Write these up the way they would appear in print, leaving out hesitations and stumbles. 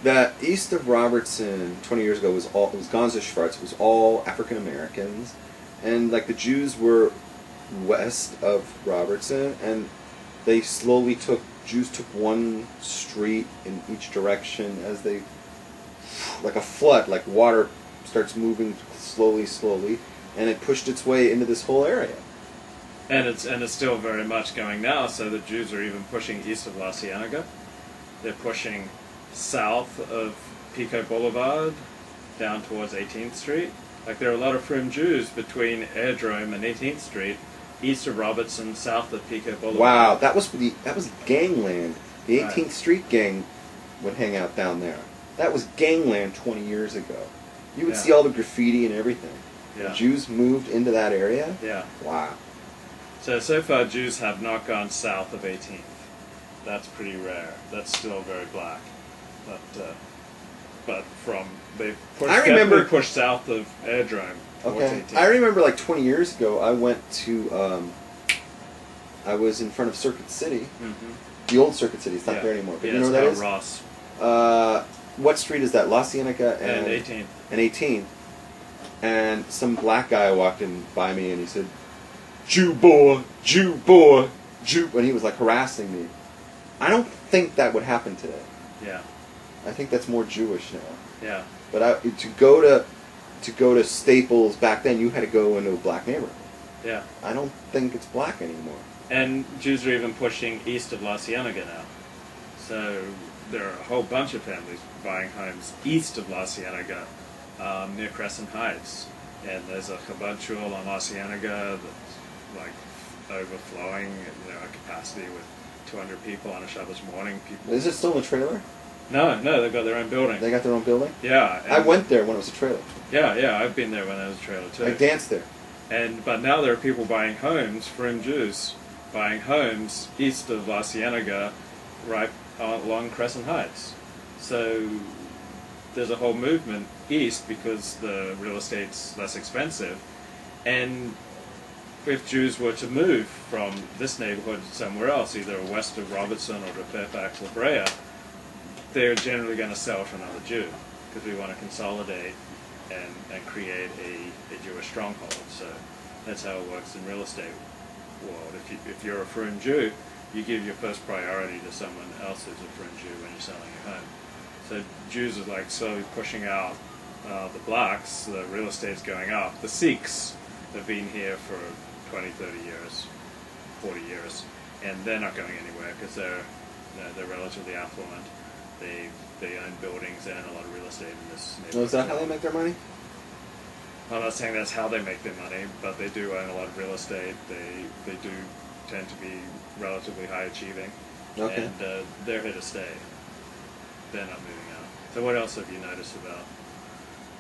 that east of Robertson 20 years ago was Ganze Schwarz. It was all African Americans, and like the Jews were west of Robertson, and they slowly Jews took one street in each direction as they, like a flood, like water starts moving slowly, and it pushed its way into this whole area. And it's still very much going now. So the Jews are even pushing east of La Cienega. They're pushing south of Pico Boulevard down towards 18th Street. Like there are a lot of Frum Jews between Airdrome and 18th Street, east of Robertson, south of Pico Boulevard. Wow, that was gangland. The 18th Street gang would hang out down there. That was gangland 20 years ago. You would see all the graffiti and everything. Yeah. The Jews moved into that area? Yeah. Wow. So far Jews have not gone south of 18th. That's pretty rare. That's still very black. But they've definitely pushed south of Airdrome. Okay. I remember like 20 years ago I went to, I was in front of Circuit City. Mm-hmm. The old Circuit City. It's not there anymore. But you know what that is? Ross. What street is that? La Cienega and 18th. And 18th. And some black guy walked in by me and he said, Jew boy, Jew boy, Jew, and he was like harassing me. I don't think that would happen today. Yeah. I think that's more Jewish now. Yeah. But to go to Staples back then, you had to go into a black neighborhood. Yeah. I don't think it's black anymore. And Jews are even pushing east of La Cienega now. So there are a whole bunch of families buying homes east of La Cienega, near Crescent Heights. And there's a Chabad shul on La Cienega that's like overflowing, at capacity with 200 people on a Shabbos morning. Is it still in a trailer? No, they've got their own building. They got their own building? Yeah. I went there when it was a trailer. Yeah, I've been there when it was a trailer too. I danced there. But now there are people buying homes, Frum Jews, buying homes east of La Cienega, right along Crescent Heights. So there's a whole movement east because the real estate's less expensive. And if Jews were to move from this neighborhood somewhere else, either west of Robertson or to Fairfax or Brea, they're generally going to sell to another Jew because we want to consolidate and create a Jewish stronghold. So that's how it works in real estate world. If you're a Frum Jew, you give your first priority to someone else who's a Frum Jew when you're selling your home. So Jews are like slowly pushing out the blacks, the real estate's going up. The Sikhs have been here for 20, 30 years, 40 years, and they're not going anywhere because they're relatively affluent. They own buildings and a lot of real estate in this neighborhood. So is that how they make their money? I'm not saying that's how they make their money, but they do own a lot of real estate. They do tend to be relatively high achieving, and they're here to stay. They're not moving out. So what else have you noticed about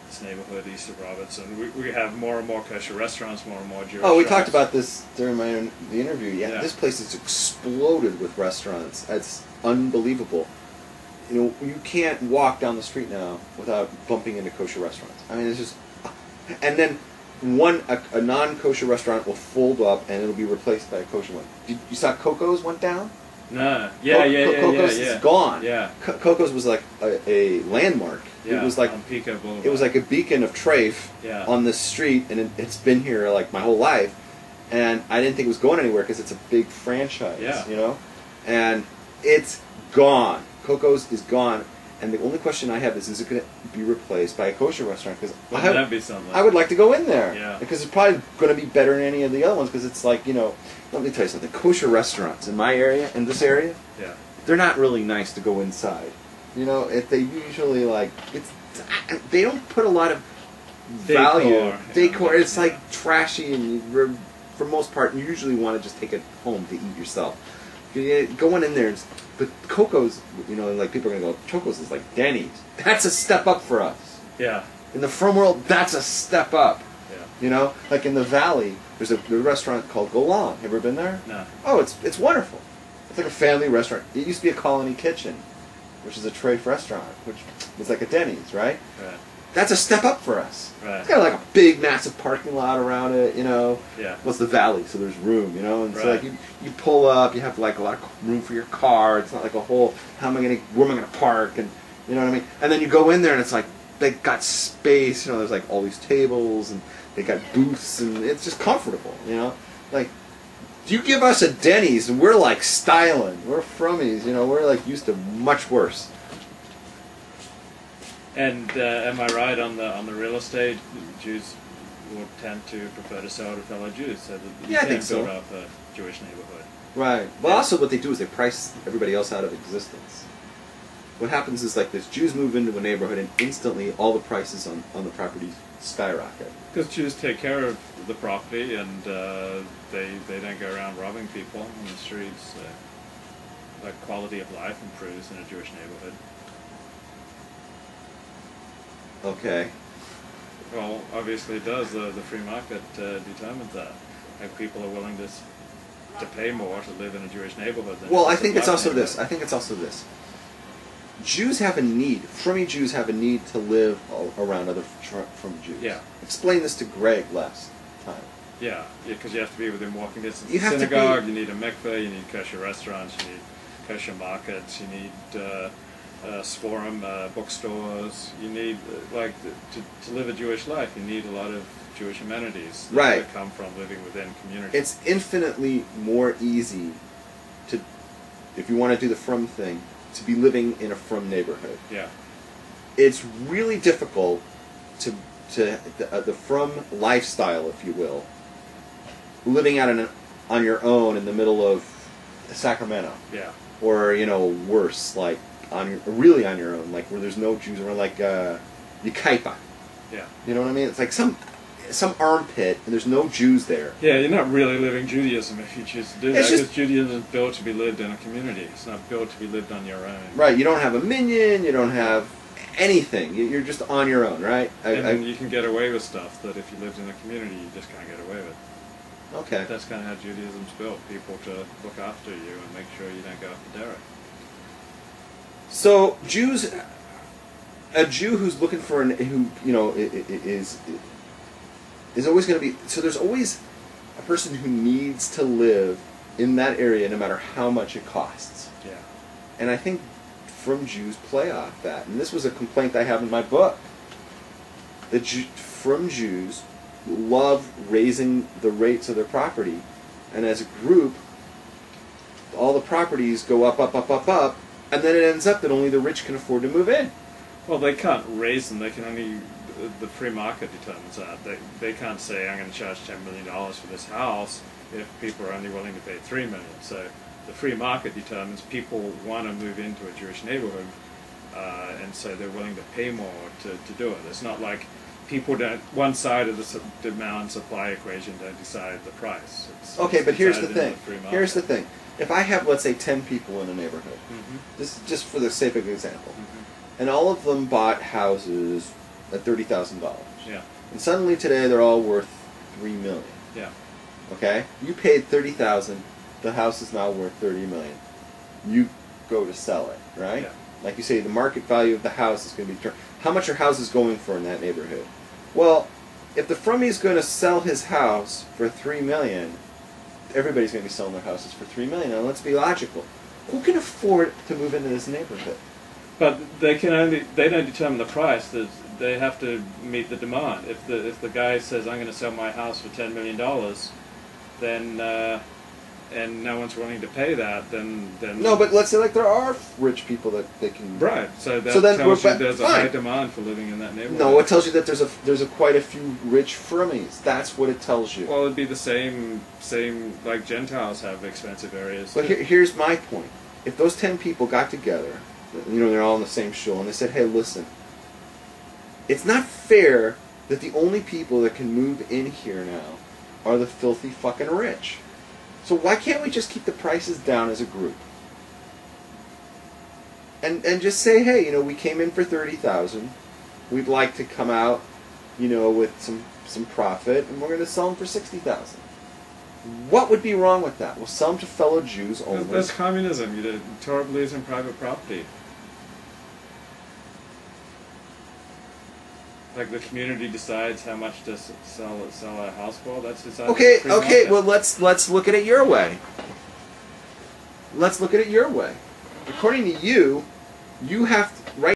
this neighborhood east of Robertson? We have more and more kosher restaurants, more and more Jewish Oh, we shops. talked about this during the interview. Yeah, this place is exploded with restaurants. It's unbelievable. You can't walk down the street now without bumping into kosher restaurants. I mean, it's just... And then a non-kosher restaurant will fold up and it'll be replaced by a kosher one. You saw Coco's went down? No. Coco's is gone. Yeah. Coco's was like a landmark. Yeah, it was like on Pico Boulevard. It was like a beacon of trafe on this street, and it's been here like my whole life. And I didn't think it was going anywhere because it's a big franchise, And it's gone. Coco's is gone. And the only question I have is it going to be replaced by a kosher restaurant? Because I would like to go in there. Yeah. Because it's probably going to be better than any of the other ones. Because it's like, let me tell you something. Kosher restaurants in my area, in this area, they're not really nice to go inside. If they usually they don't put a lot of value. Decor. It's like trashy, and for most part, you usually want to just take it home to eat yourself. Going in there, but Coco's, like people are going to go, Coco's is like Denny's. That's a step up for us. Yeah. In the Frum world, that's a step up. Yeah. Like in the Valley, there's a restaurant called Golan. Have you ever been there? No. Oh, it's wonderful. It's like a family restaurant. It used to be a Colony Kitchen, which is a treif restaurant, which was like a Denny's, right? Right. That's a step up for us. Right. It's got like a big, massive parking lot around it, Yeah. Well, it's the Valley, so there's room, and so like you pull up, you have like a lot of room for your car. It's not like a whole, where am I going to park? And You know what I mean? And then you go in there and it's like they got space. You know, there's like all these tables and they got booths and it's just comfortable. You know, like you give us a Denny's and we're like styling. We're frummies. You know, we're like used to much worse. And am I right on the real estate? Jews would tend to prefer to sell to fellow Jews, so that you Yeah, I can think so. build up a Jewish neighborhood. Right. Well, also what they do is they price everybody else out of existence. What happens is like this: Jews move into a neighborhood and instantly all the prices on the properties skyrocket. Because Jews take care of the property and they don't go around robbing people on the streets. Like quality of life improves in a Jewish neighborhood. Okay. Well, obviously it does. The free market determines that. Like people are willing to pay more to live in a Jewish neighborhood. Than Well, I think it's also this. Jews have a need. Frummy Jews have a need to live around other from Jews. Yeah. Explain this to Greg last time. Yeah, because you have to be within walking distance. You of have a to synagogue. You need a mikveh. You need kosher restaurants. You need kosher markets. You need Sforum bookstores. You need to live a Jewish life. You need a lot of Jewish amenities that come from living within communities. It's infinitely more easy to, if you want to do the frum thing, to be living in a frum neighborhood. Yeah. It's really difficult to the frum lifestyle, if you will, living out on your own in the middle of Sacramento. Yeah. Or worse, like really on your own, like where there's no Jews around, like Yucaipa. Yeah. You know what I mean? It's like some armpit and there's no Jews there. Yeah, you're not really living Judaism if you choose to do that, because Judaism is built to be lived in a community. It's not built to be lived on your own. Right, you don't have a minyan, you don't have anything. You're just on your own, right? And you can get away with stuff that if you lived in a community, you just can't get away with. Okay. That's kind of how Judaism's built, people to look after you and make sure you don't go off the derrick. So, a Jew who's looking for is always going to be, so there's always a person who needs to live in that area no matter how much it costs. Yeah. And I think frum Jews play off that. And this was a complaint I have in my book. The frum Jews love raising the rates of their property. And as a group, all the properties go up, up, up, up, up, and then it ends up that only the rich can afford to move in. Well, they can't raise them. They can only... The free market determines that. They can't say, I'm going to charge $10 million for this house if people are only willing to pay $3 million. So the free market determines people want to move into a Jewish neighborhood, and so they're willing to pay more to do it. It's not like people don't, one side of the demand supply equation don't decide the price. Okay, but here's the thing. Here's the thing. If I have, let's say, 10 people in a neighborhood, this is just for the sake of example, and all of them bought houses at $30,000. Yeah. And suddenly today they're all worth $3 million. Yeah. Okay? You paid $30,000. The house is now worth $30 million. You go to sell it, right? Yeah. Like you say, the market value of the house is going to be how much are houses going for in that neighborhood? Well, if the frummie is going to sell his house for $3 million, everybody's going to be selling their houses for $3 million. Now let's be logical. Who can afford to move into this neighborhood? But they don't determine the price. They have to meet the demand. If the guy says, I'm going to sell my house for $10 million, then and no one's willing to pay that, then no. But let's say like there are rich people that they can. Right. So that tells you there's a high demand for living in that neighborhood. No, it tells you that there's quite a few rich frummies. That's what it tells you. Well, it'd be the same like Gentiles have expensive areas. But here's my point. If those 10 people got together, they're all in the same shul, and they said, hey, listen, it's not fair that the only people that can move in here now are the filthy fucking rich. So why can't we just keep the prices down as a group? And just say, hey, we came in for $30,000. We'd like to come out, with some profit, and we're going to sell them for $60,000. What would be wrong with that? We'll sell them to fellow Jews only. That's communism. Torah believes in private property. Like the community decides how much to sell a house for. That's decided. Okay. Well, let's look at it your way. Let's look at it your way. According to you, you have